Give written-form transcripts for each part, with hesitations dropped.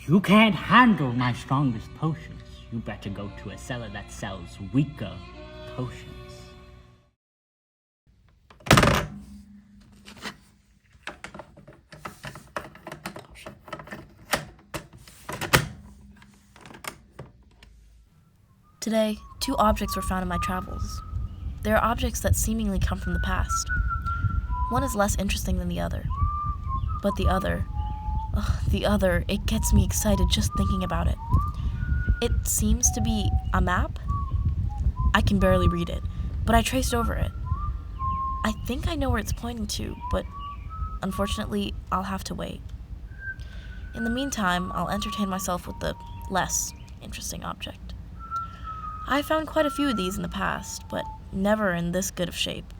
You can't handle my strongest potions. You better go to a cellar that sells weaker potions. Today, 2 objects were found in my travels. They are objects that seemingly come from the past. One is less interesting than the other. But the other, it gets me excited just thinking about it. It seems to be a map? I can barely read it, but I traced over it. I think I know where it's pointing to, but unfortunately, I'll have to wait. In the meantime, I'll entertain myself with the less interesting object. I found quite a few of these in the past, but never in this good of shape.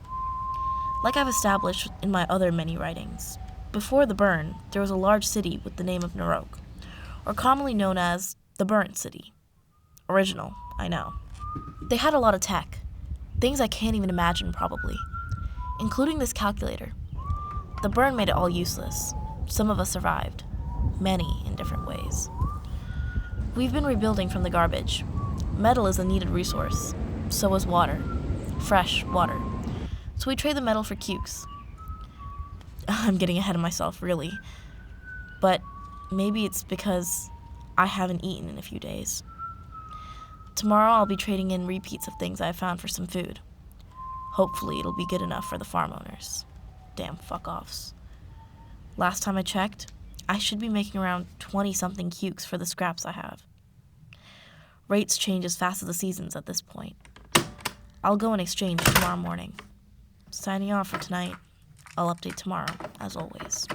Like I've established in my other many writings, before the burn, there was a large city with the name of Narok, or commonly known as the Burnt City. Original, I know. They had a lot of tech, things I can't even imagine probably, including this calculator. The burn made it all useless. Some of us survived, many in different ways. We've been rebuilding from the garbage. Metal is a needed resource, so is water. Fresh water. So we trade the metal for cukes. I'm getting ahead of myself, really. But maybe it's because I haven't eaten in a few days. Tomorrow I'll be trading in repeats of things I found for some food. Hopefully it'll be good enough for the farm owners. Damn fuck-offs. Last time I checked, I should be making around 20-something cukes for the scraps I have. Rates change as fast as the seasons at this point. I'll go and exchange tomorrow morning. Signing off for tonight. I'll update tomorrow, as always.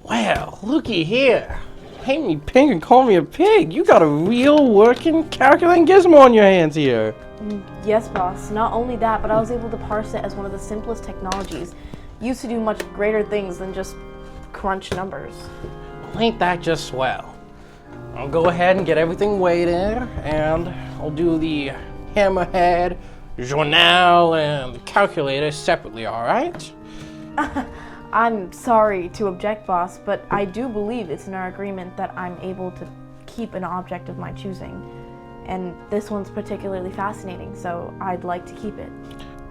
Wow, looky here. Paint me pink and call me a pig. You got a real working calculating gizmo on your hands here. Yes, boss. Not only that, but I was able to parse it as one of the simplest technologies, used to do much greater things than just crunch numbers. Well, ain't that just swell? I'll go ahead and get everything weighed in, and I'll do the hammerhead, journal, and the calculator separately, alright? I'm sorry to object, boss, but I do believe it's in our agreement that I'm able to keep an object of my choosing. And this one's particularly fascinating, so I'd like to keep it.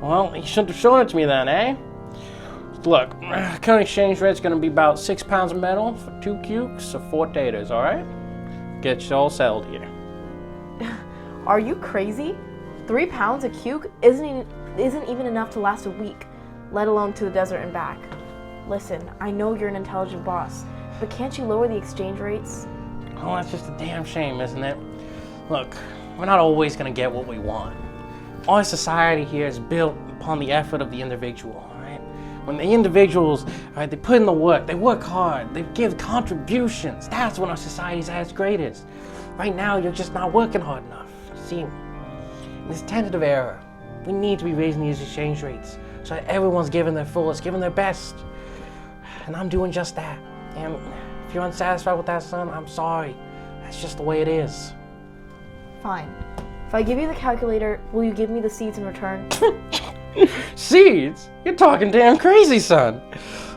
Well, you shouldn't have shown it to me then, eh? Look, current exchange rate's gonna be about 6 pounds of metal for 2 cukes of 4 taters, alright? Get you all settled here. Are you crazy? 3 pounds a cuke isn't even enough to last a week, let alone to the desert and back. Listen, I know you're an intelligent boss, but can't you lower the exchange rates? Well, that's just a damn shame, isn't it? Look, we're not always gonna get what we want. Our society here is built upon the effort of the individual, right? When the individuals, right, they put in the work, they work hard, they give contributions, that's when our society's at its greatest. Right now, you're just not working hard enough. See, in this tentative era, we need to be raising these exchange rates so that everyone's giving their fullest, giving their best. And I'm doing just that. And if you're unsatisfied with that, son, I'm sorry. That's just the way it is. Fine. If I give you the calculator, will you give me the seeds in return? Seeds? You're talking damn crazy, son.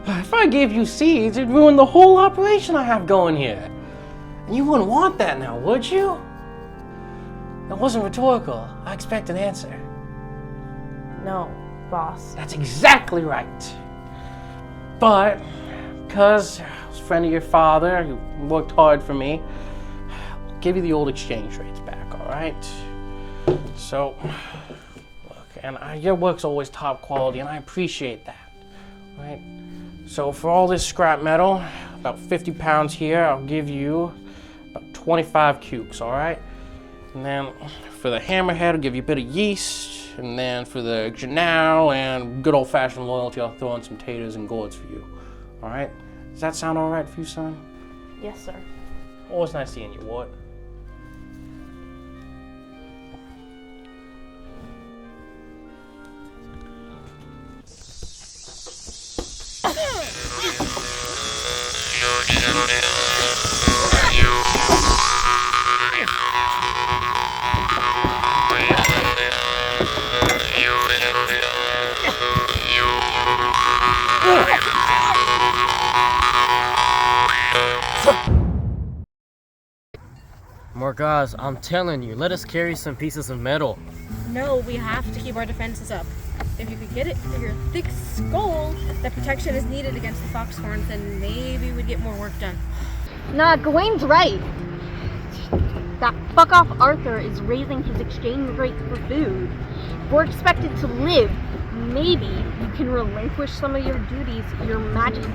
If I gave you seeds, it'd ruin the whole operation I have going here. And you wouldn't want that now, would you? That wasn't rhetorical. I expect an answer. No, boss. That's exactly right. But, because I was a friend of your father, who worked hard for me, I'll give you the old exchange rates back, alright? So, look, and your work's always top quality, and I appreciate that, right? So for all this scrap metal, about 50 pounds here, I'll give you about 25 cukes, alright? And then for the hammerhead, I'll give you a bit of yeast. And then for the Channell and good old-fashioned loyalty, I'll throw in some taters and gourds for you. Alright? Does that sound alright for you, son? Yes, sir. Always nice seeing you, Wuart. Morgause, I'm telling you, let us carry some pieces of metal. No, we have to keep our defenses up. If you could get it through your thick skull that protection is needed against the foxhorns, then maybe we'd get more work done. Nah, Gawain's right. That fuck-off Arthur is raising his exchange rate for food. If we're expected to live, maybe you can relinquish some of your duties, your majesty.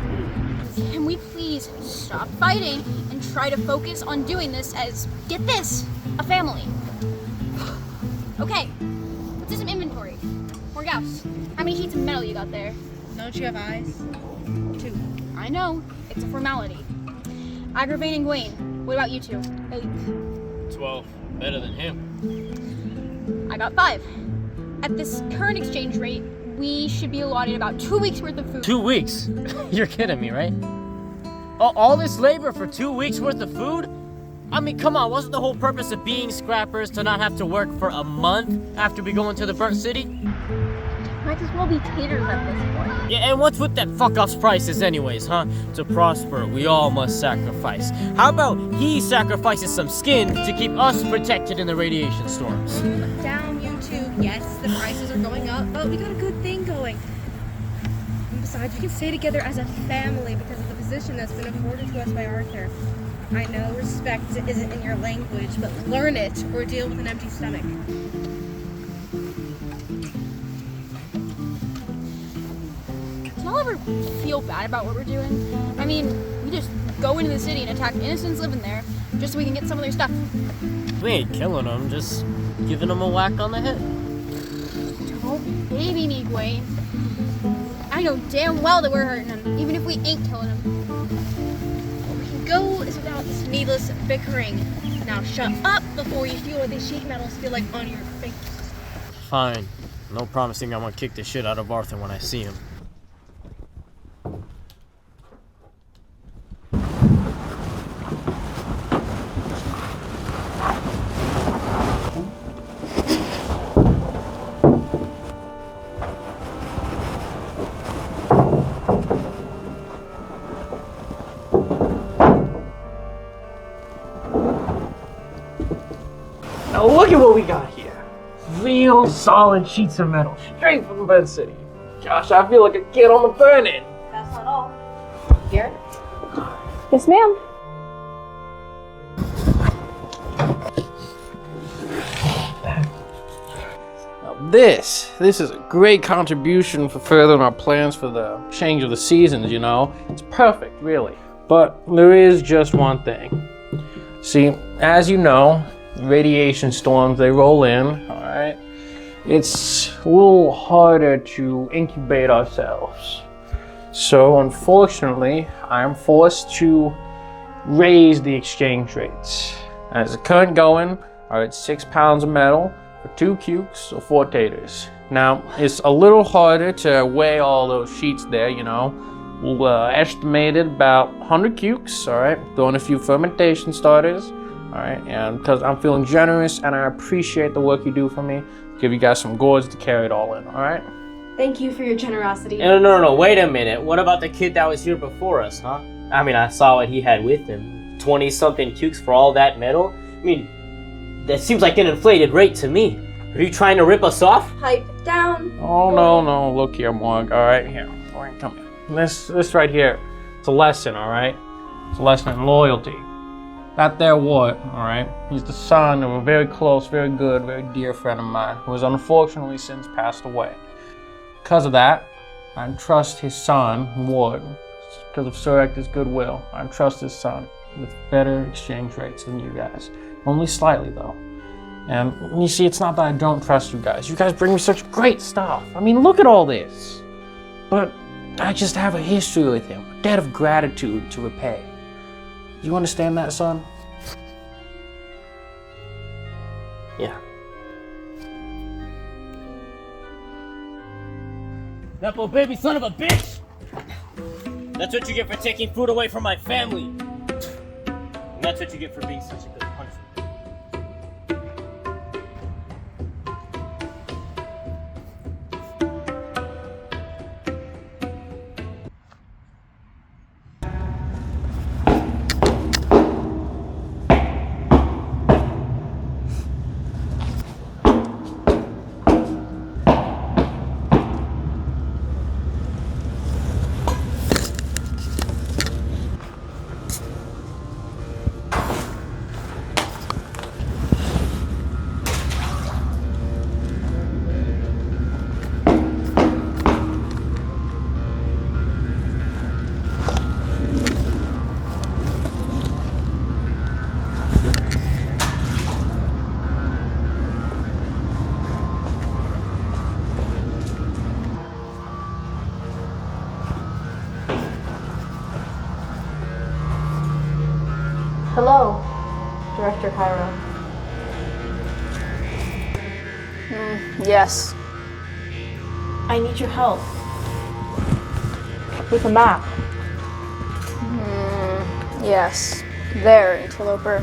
Can we please stop fighting and try to focus on doing this as, get this, a family? Okay, let's do some inventory. Morgause, how many sheets of metal you got there? Don't you have eyes? 2. I know, it's a formality. Agravaine and Gawain, what about you two? 8. 12. Better than him. I got 5. At this current exchange rate, we should be allotted about 2 weeks worth of food. 2 weeks? You're kidding me, right? All this labor for 2 weeks worth of food? I mean, come on, wasn't the whole purpose of being scrappers to not have to work for a month after we go into the burnt city? Might as well be taters at this point. Yeah, and what's with that fuck-off's prices anyways, huh? To prosper, we all must sacrifice. How about he sacrifices some skin to keep us protected in the radiation storms? Down, you two. Yes, the prices are going up, but we got a good thing going. And besides, we can stay together as a family because of the position that's been afforded to us by Arthur. I know respect isn't in your language, but learn it or deal with an empty stomach. Do y'all ever feel bad about what we're doing? I mean, we just go into the city and attack innocents living there just so we can get some of their stuff. We ain't killing them, just giving them a whack on the head. Don't baby me, Gawain. I know damn well that we're hurting them, even if we ain't killing them. What we can go is without this needless bickering. Now shut up before you feel what these sheet metals feel like on your face. Fine. No promising I'm gonna kick the shit out of Arthur when I see him. Now look at what we got here. Real solid sheets of metal, straight from the burnt city. Gosh, I feel like a kid on the burn-in. That's not all. Gareth? Yes, ma'am. Now this is a great contribution for furthering our plans for the change of the seasons, you know. It's perfect, really. But there is just one thing. See, as you know, radiation storms, they roll in, alright? It's a little harder to incubate ourselves. So unfortunately, I'm forced to raise the exchange rates. As the current going are at 6 pounds of metal for 2 cukes or 4 taters. Now, it's a little harder to weigh all those sheets there, you know. We'll estimate it about 100 cukes, alright? Throw in a few fermentation starters. Alright? And because I'm feeling generous and I appreciate the work you do for me, I'll give you guys some gourds to carry it all in, alright? Thank you for your generosity. No, wait a minute. What about the kid that was here before us, huh? I mean, I saw what he had with him. 20-something cukes for all that metal? I mean, that seems like an inflated rate to me. Are you trying to rip us off? Pipe down. Oh, no. Look here, Morg. Alright, here. Alright, come here. This right here, it's a lesson, alright? It's a lesson in loyalty. That there Wuart, alright? He's the son of a very close, very good, very dear friend of mine who has unfortunately since passed away. Because of that, I trust his son, Wuart, because of Sir Ector's goodwill. I trust his son with better exchange rates than you guys. Only slightly, though. And you see, it's not that I don't trust you guys. You guys bring me such great stuff. I mean, look at all this. But I just have a history with him, a debt of gratitude to repay. You understand that, son? Yeah. Nepo baby son of a bitch! That's what you get for taking food away from my family. And that's what you get for being such a good hunter. Hello, Director Cairo. Yes. I need your help. With a map. Yes. There, interloper.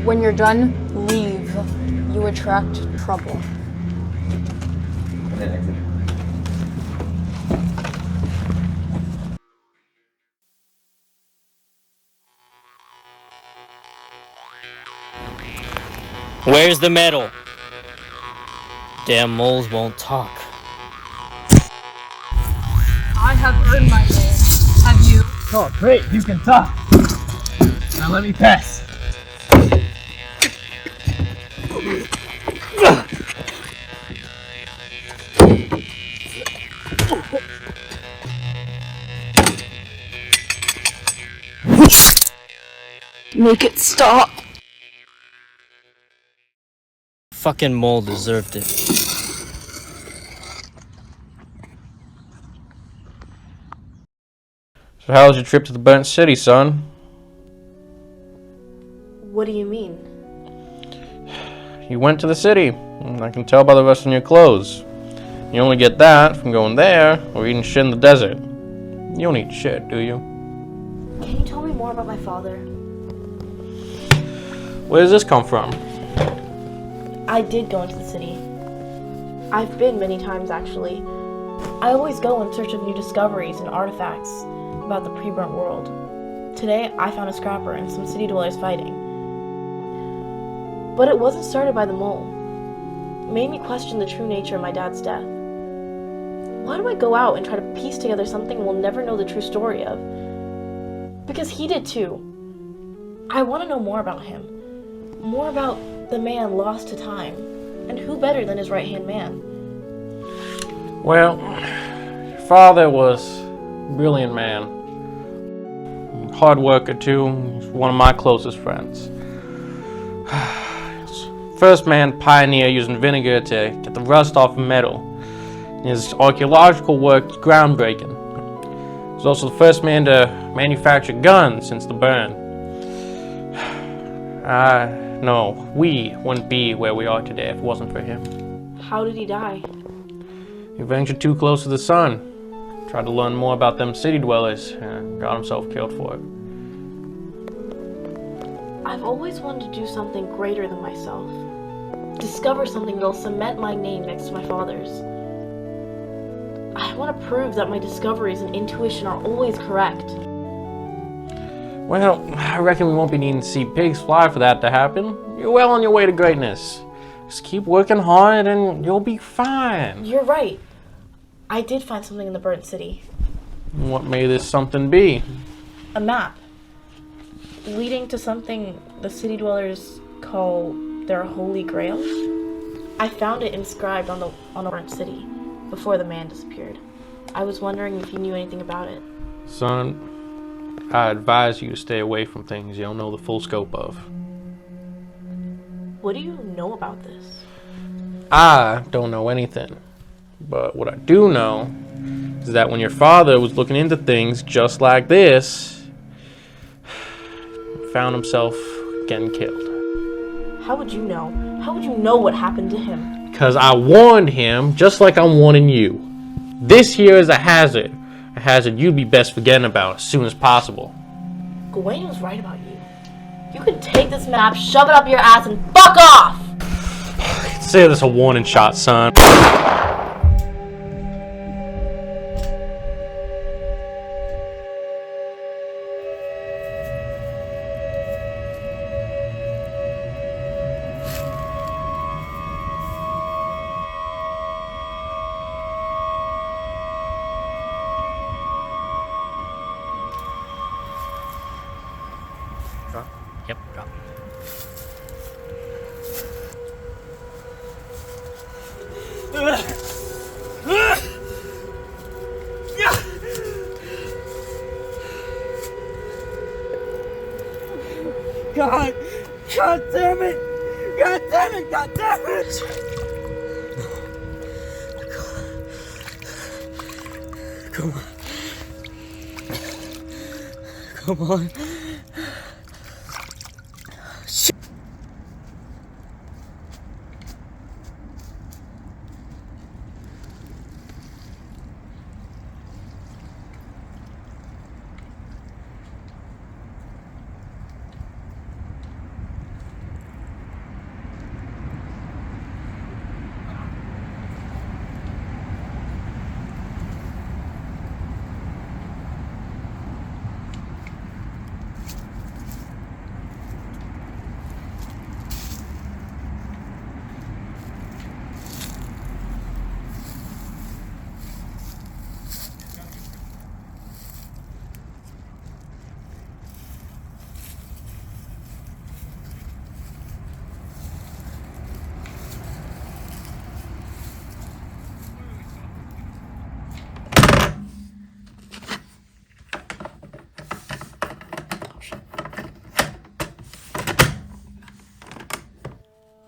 When you're done, leave. You attract trouble. Where's the metal? Damn moles won't talk. I have earned my name. Have you? Oh, great, you can talk. Now let me pass. Make it stop. Fucking mole deserved it. So how was your trip to the burnt city, son? What do you mean? You went to the city. I can tell by the rust on your clothes. You only get that from going there or eating shit in the desert. You don't eat shit, do you? Can you tell me more about my father? Where does this come from? I did go into the city. I've been many times, actually. I always go in search of new discoveries and artifacts about the pre-burnt world. Today, I found a scrapper and some city dwellers fighting. But it wasn't started by the mole. It made me question the true nature of my dad's death. Why do I go out and try to piece together something we'll never know the true story of? Because he did too. I want to know more about him. More about the man lost to time. And who better than his right-hand man? Well, your father was a brilliant man. Hard worker too. He's one of my closest friends. First man pioneer using vinegar to get the rust off of metal. His archaeological work is groundbreaking. He was also the first man to manufacture guns since the burn. No, we wouldn't be where we are today if it wasn't for him. How did he die? He ventured too close to the sun. Tried to learn more about them city dwellers and got himself killed for it. I've always wanted to do something greater than myself. Discover something that'll cement my name next to my father's. I want to prove that my discoveries and intuition are always correct. Well, I reckon we won't be needing to see pigs fly for that to happen. You're well on your way to greatness. Just keep working hard and you'll be fine. You're right. I did find something in the burnt city. What may this something be? A map. Leading to something the city dwellers call their Holy Grail. I found it inscribed on the burnt city before the man disappeared. I was wondering if you knew anything about it. Son, I advise you to stay away from things you don't know the full scope of. What do you know about this? I don't know anything. But what I do know is that when your father was looking into things just like this, he found himself getting killed. How would you know? How would you know what happened to him? Because I warned him just like I'm warning you. This here is a hazard you'd be best forgetting about as soon as possible. Gawain was right about you. You could take this map, shove it up your ass, and fuck off! Consider this a warning shot, son. Yep, drop. God! God damn it! God damn it! God damn it! Come on. Come on.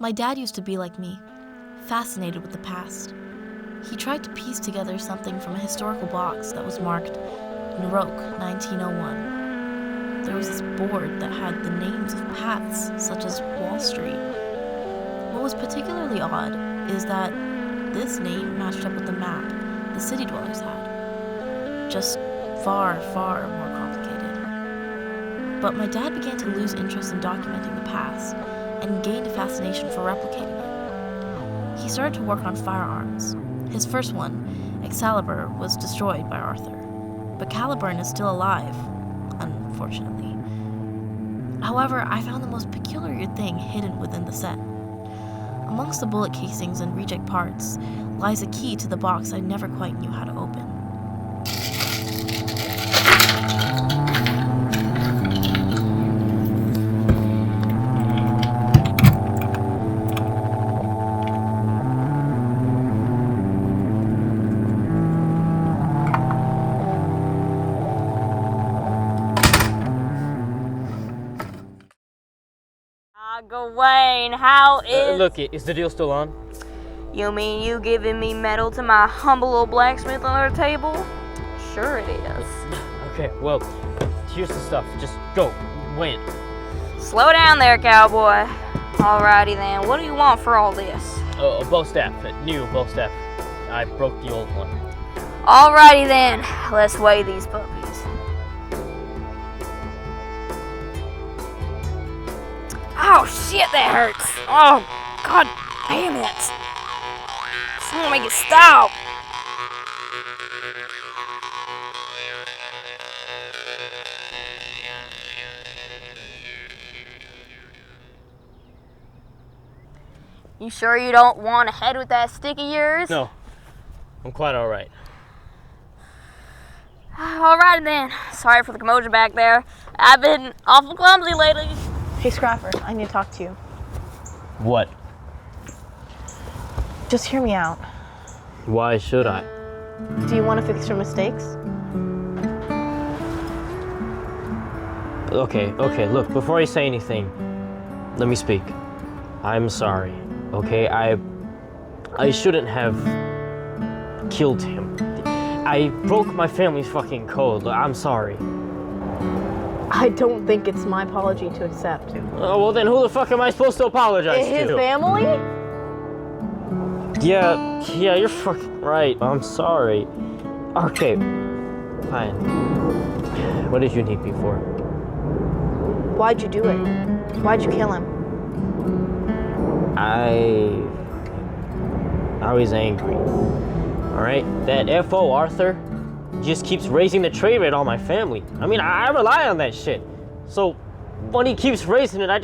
My dad used to be like me, fascinated with the past. He tried to piece together something from a historical box that was marked Narok 1901. There was this board that had the names of paths such as Wall Street. What was particularly odd is that this name matched up with the map the city dwellers had. Just far, far more complicated. But my dad began to lose interest in documenting the past and gained a fascination for replicating it. He started to work on firearms. His first one, Excalibur, was destroyed by Arthur. But Caliburn is still alive, unfortunately. However, I found the most peculiar thing hidden within the set. Amongst the bullet casings and reject parts lies a key to the box I never quite knew how to open. Gawain, how is... Look, is the deal still on? You mean you giving me metal to my humble little blacksmith on our table? Sure it is. Okay, well, here's the stuff. Just go. Win. Slow down there, cowboy. Alrighty then, what do you want for all this? A bow staff, a new bow staff. I broke the old one. Alrighty then, let's weigh these puppies. Oh shit, that hurts. Oh, god damn it. Someone make it stop. You sure you don't want to head with that stick of yours? No, I'm quite alright. Alright then. Sorry for the commotion back there. I've been awful clumsy lately. Hey, Scrapper, I need to talk to you. What? Just hear me out. Why should I? Do you want to fix your mistakes? Okay, look, before you say anything, let me speak. I'm sorry, okay? I shouldn't have killed him. I broke my family's fucking code. I'm sorry. I don't think it's my apology to accept. Oh, well then who the fuck am I supposed to apologize to? His family? Yeah, you're fucking right. I'm sorry. Okay, fine. What did you need me for? Why'd you do it? Why'd you kill him? I was angry. Alright? That F.O. Arthur just keeps raising the trade rate on my family. I mean, I rely on that shit. So when he keeps raising it, I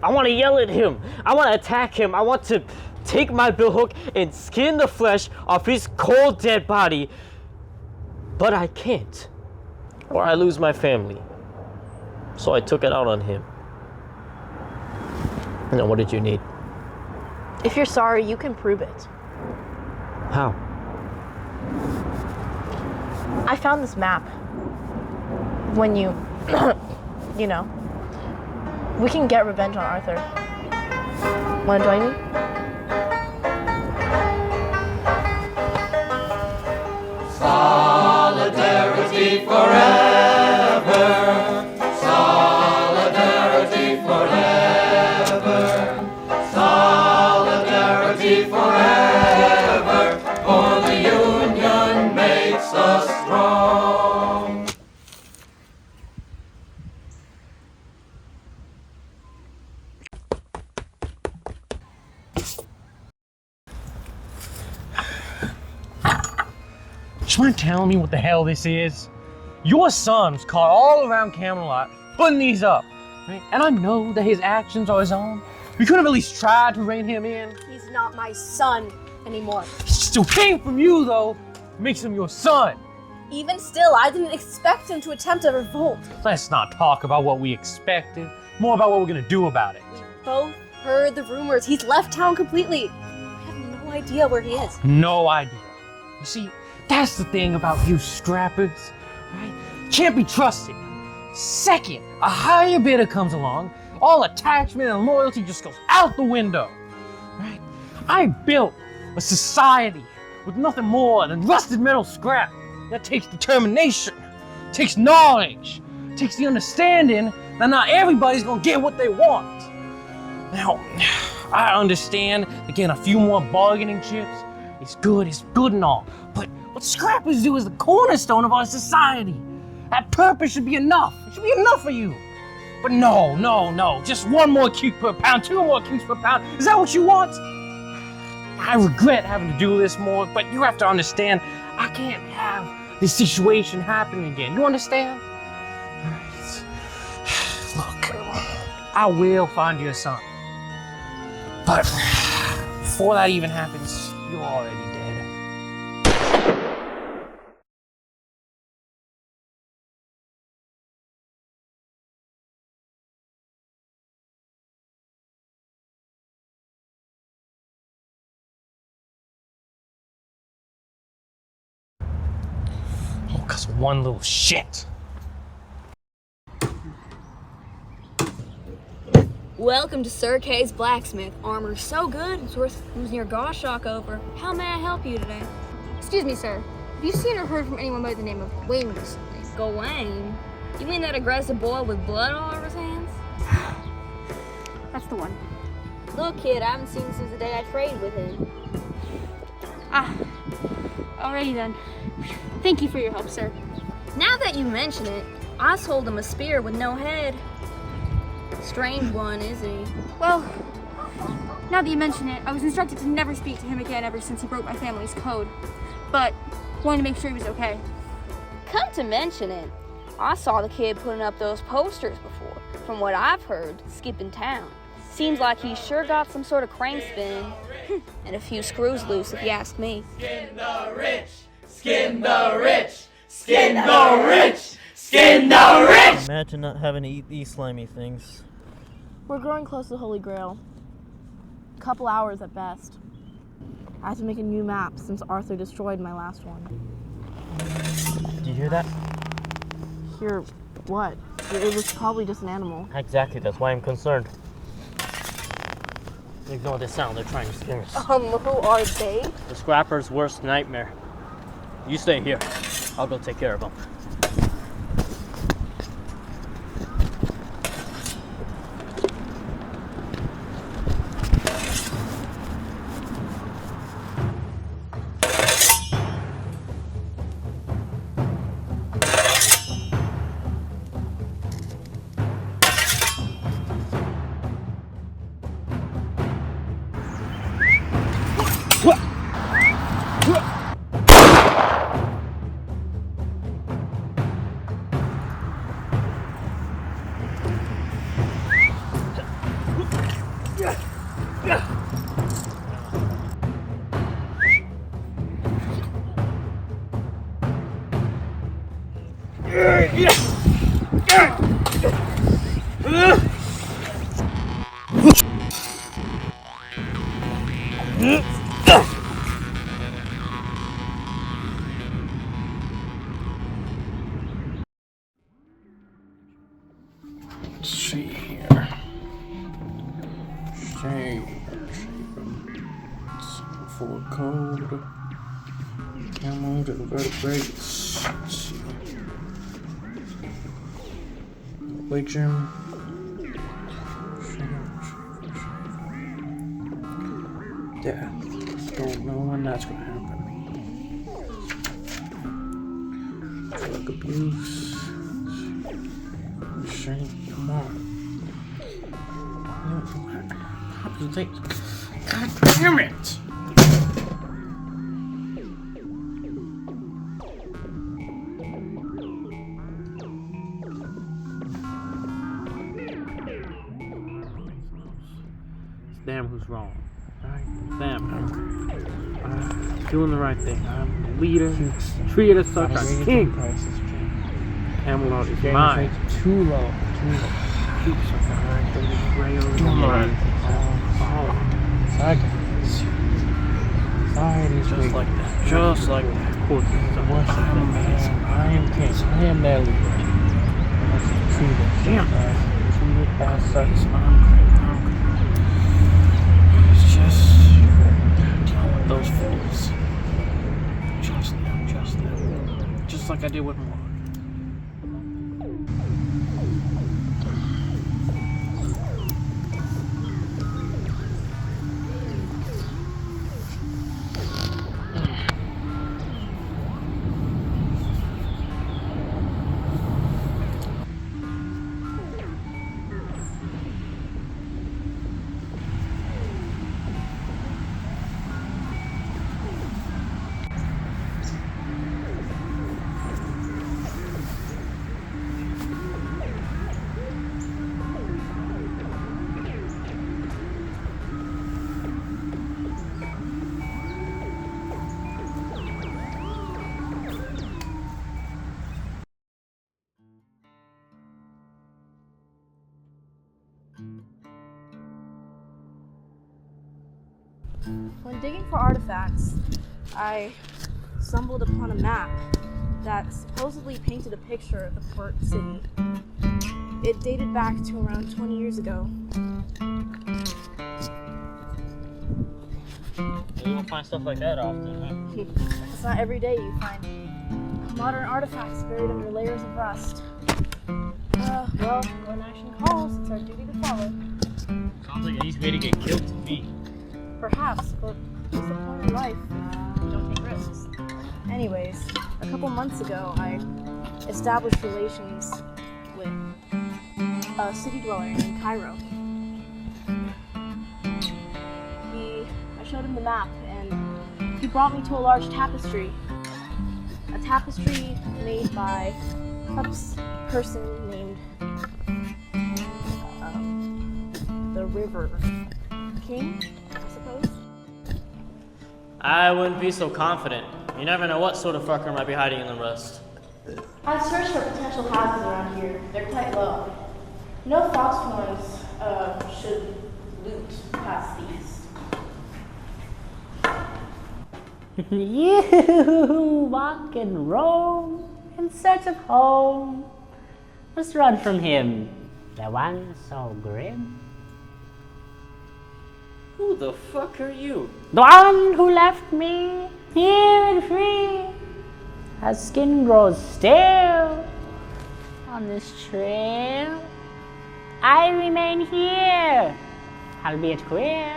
wanna yell at him. I wanna attack him. I want to take my billhook and skin the flesh off his cold dead body. But I can't. Or I lose my family. So I took it out on him. Now what did you need? If you're sorry, you can prove it. How? I found this map. When you, you know, we can get revenge on Arthur. Wanna join me? Solidarity forever. Solidarity forever. Solidarity forever. For the union makes us strong. Just mind telling me what the hell this is? Your son was caught all around Camelot putting these up, right? And I know that his actions are his own. We could have at least tried to rein him in. He's not my son anymore. He still came from you, though. Makes him your son. Even still, I didn't expect him to attempt a revolt. Let's not talk about what we expected, more about what we're gonna do about it. We both heard the rumors. He's left town completely. I have no idea where he is. No idea. You see, that's the thing about you scrappers, right? Can't be trusted. Second, a higher bidder comes along, all attachment and loyalty just goes out the window, right? I built a society with nothing more than rusted metal scrap. That takes determination, takes knowledge, takes the understanding that not everybody's gonna get what they want. Now, I understand that getting a few more bargaining chips is good and all, but what scrappers do is the cornerstone of our society. That purpose should be enough. It should be enough for you. But no. Just one more cube per pound, two more cubes per pound. Is that what you want? I regret having to do this more, but you have to understand, I can't have this situation happen again. You understand? Look, I will find your son. But before that even happens, you're already dead. Because one little shit. Welcome to Sir Kay's blacksmith. Armor so good, it's worth losing your Goshawk over. How may I help you today? Excuse me, sir. Have you seen or heard from anyone by the name of Gawain recently? Gawain? You mean that aggressive boy with blood all over his hands? That's the one. Look, kid, I haven't seen him since the day I traded with him. Alrighty then. Thank you for your help, sir. Now that you mention it, I sold him a spear with no head. Strange one, isn't he? Well, now that you mention it, I was instructed to never speak to him again ever since he broke my family's code. But wanted to make sure he was okay. Come to mention it, I saw the kid putting up those posters before. From what I've heard, skipping town. Seems like he's sure got some sort of crank spinning. And a few screws loose, if you ask me. Skin the rich! Skin the rich! Skin the rich! Skin the rich! Imagine not having to eat these slimy things. We're growing close to the Holy Grail. A couple hours at best. I had to make a new map since Arthur destroyed my last one. Do you hear that? Hear what? It was probably just an animal. Exactly, that's why I'm concerned. Ignore the sound, they're trying to scare us. Who are they? The scrapper's worst nightmare. You stay here. I'll go take care of them. Let's see here. Shaver. Full code. Camels and vertebrates. Let's see. Religion. Death. Don't know when that's gonna happen. Drug abuse. Shame. Come on. How do they? God damn it! Damn, who's wrong? Right? Damn, I'm doing the right thing. I'm the leader. Treated us such a king. Camelot is mine. Too low. Keep some Grail. Come on. Society's Just like that. Just like that. Of course, it's I'm a man. I am king. I am their leader. Let's treat it. Damn. Treat it as such. It's just dealing with those fools. Just them. Just like I did with Morgause. When digging for artifacts, I stumbled upon a map that supposedly painted a picture of the port city. It dated back to around 20 years ago. You don't find stuff like that often, huh? It's not every day you find modern artifacts buried under layers of rust. Well, when action calls, it's our duty to follow. Sounds like an easy way to get killed to me. Perhaps, but what's the point of life if you don't take risks? Anyways, a couple months ago, I established relations with a city dweller in Cairo. I showed him the map, and he brought me to a large tapestry. A tapestry made by a person named the River King, I suppose. I wouldn't be so confident. You never know what sort of fucker might be hiding in the rust. I've searched for potential houses around here. They're quite low. No false ones should loot past these. You walk and roam in search of home. Must run from him, the one so grim. Who the fuck are you? The one who left me here and free. As skin grows stale on this trail, I remain here, albeit queer.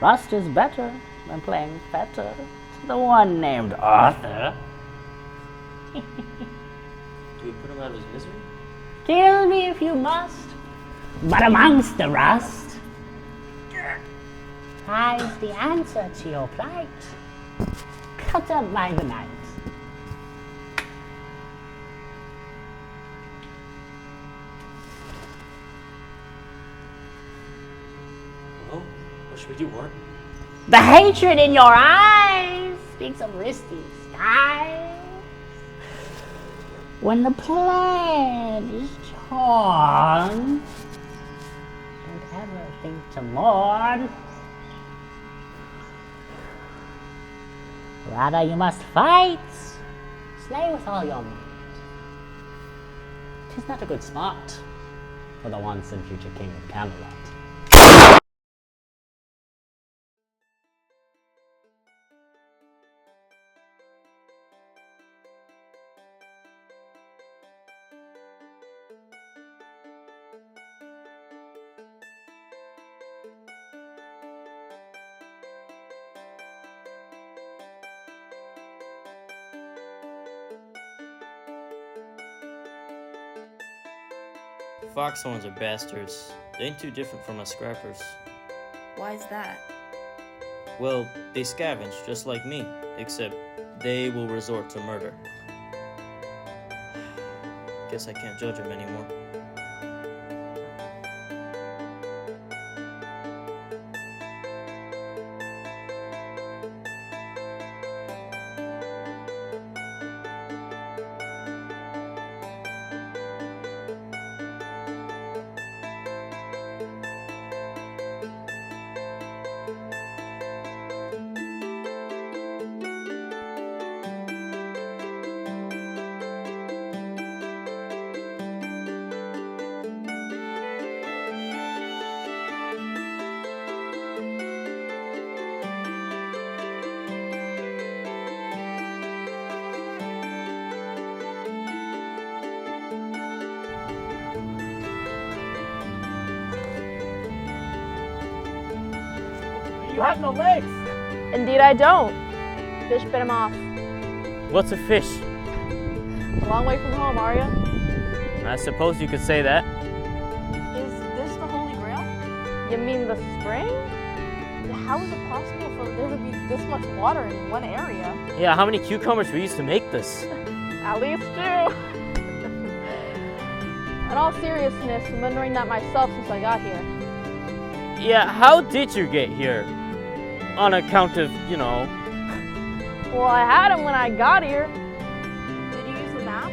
Rust is better than playing fetter to the one named Arthur. Do we put him out of his misery? Kill me if you must, but amongst the rust lies the answer to your plight, cut up by the night. Well, what should we do, Wuart? The hatred in your eyes speaks of risky skies. When the plan is torn, don't ever think to mourn. Rather you must fight, slay with all your might. 'Tis not a good spot for the once and future king of Camelot. Foxhorns are bastards. They ain't too different from us scrappers. Why is that? Well, they scavenge just like me, except they will resort to murder. Guess I can't judge them anymore. You have no legs! Indeed I don't. Fish bit him off. What's a fish? A long way from home, are ya? I suppose you could say that. Is this the Holy Grail? You mean the spring? How is it possible for there to be this much water in one area? Yeah, how many cucumbers we used to make this? At least 2. In all seriousness, I'm wondering that myself since I got here. Yeah, how did you get here? On account of, you know... Well, I had him when I got here. Did you use the map?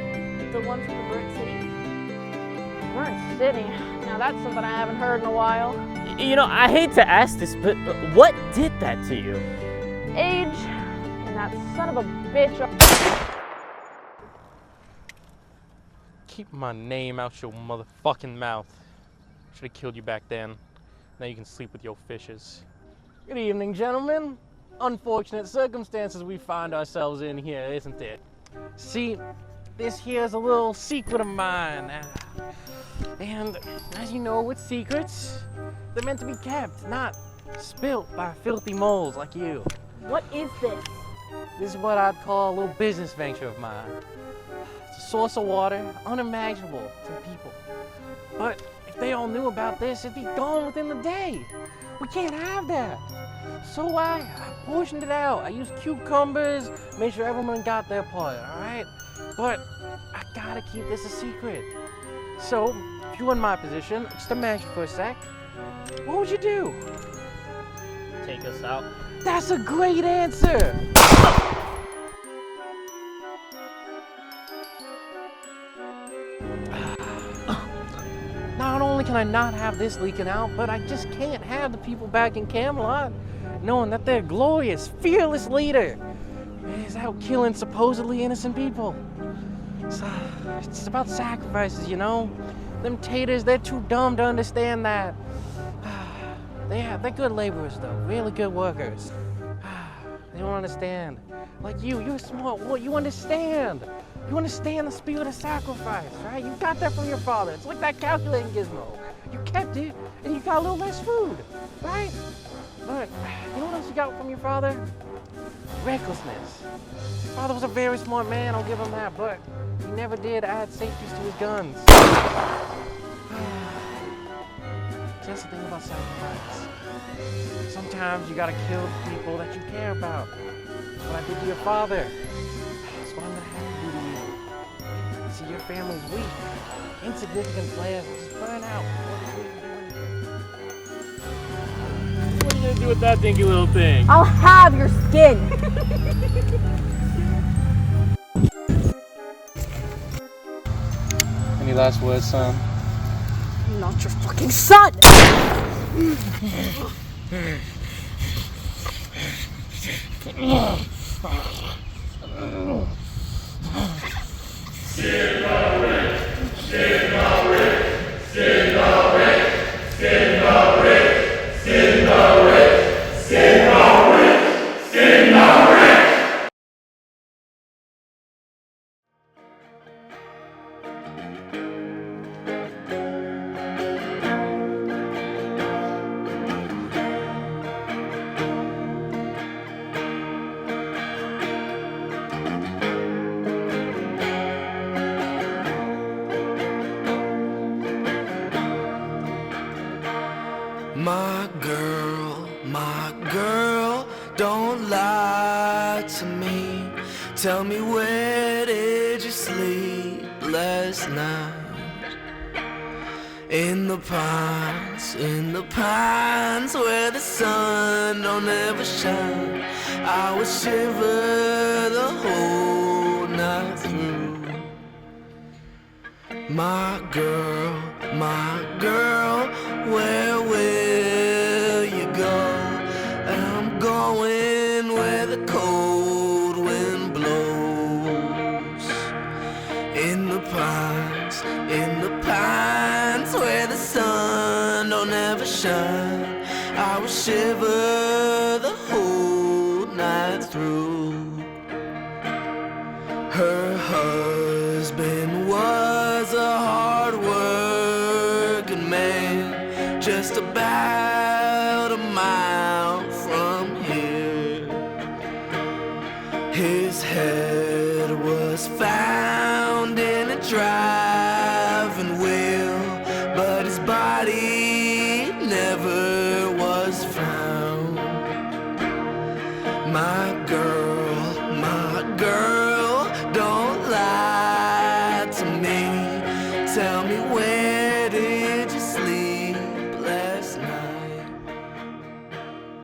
The one from the Burnt City? Burnt City? Now that's something I haven't heard in a while. You know, I hate to ask this, but what did that to you? Age, and that son of a bitch. Keep my name out your motherfucking mouth. Should have killed you back then. Now you can sleep with your fishes. Good evening, gentlemen. Unfortunate circumstances we find ourselves in here, isn't it? See, this here's a little secret of mine. And as you know, with secrets, they're meant to be kept, not spilt by filthy moles like you. What is this? This is what I'd call a little business venture of mine. It's a source of water unimaginable to the people. But if they all knew about this, it'd be gone within the day. We can't have that. So I portioned it out. I used cucumbers, made sure everyone got their part, all right? But I gotta keep this a secret. So, if you were in my position, just imagine for a sec, what would you do? Take us out. That's a great answer! Not only can I not have this leaking out, but I just can't have the people back in Camelot knowing that their glorious, fearless leader is out killing supposedly innocent people. It's about sacrifices, you know? Them taters, they're too dumb to understand that. They're good laborers, though. Really good workers. They don't understand. Like you're a smart boy. You understand. You understand the spirit of sacrifice, right? You got that from your father. It's like that calculating gizmo. You kept it, and you got a little less food, right? But you know what else you got from your father? Recklessness. Your father was a very smart man, I'll give him that, but he never did add safeties to his guns. That's the thing about sacrifice. Sometimes you gotta kill the people that you care about. That's what I did to your father. That's what I'm gonna have to do to you. See, your family's weak. Insignificant players will just burn out. What are you gonna do with that dinky little thing? I'll have your skin! Any last words, son? I'm not your fucking son! My girl, don't lie to me. Tell me, where did you sleep last night? In the pines where the sun don't ever shine. I would shiver the whole night through. My girl, where will you go? I'm going where the cold wind blows. In the pines where the sun don't ever shine. I will shiver the whole night through. Her husband was a hard-working man, just about a mile from here. His head was found in a driving wheel, but his body never was found. My girl, don't lie to me. Tell me, where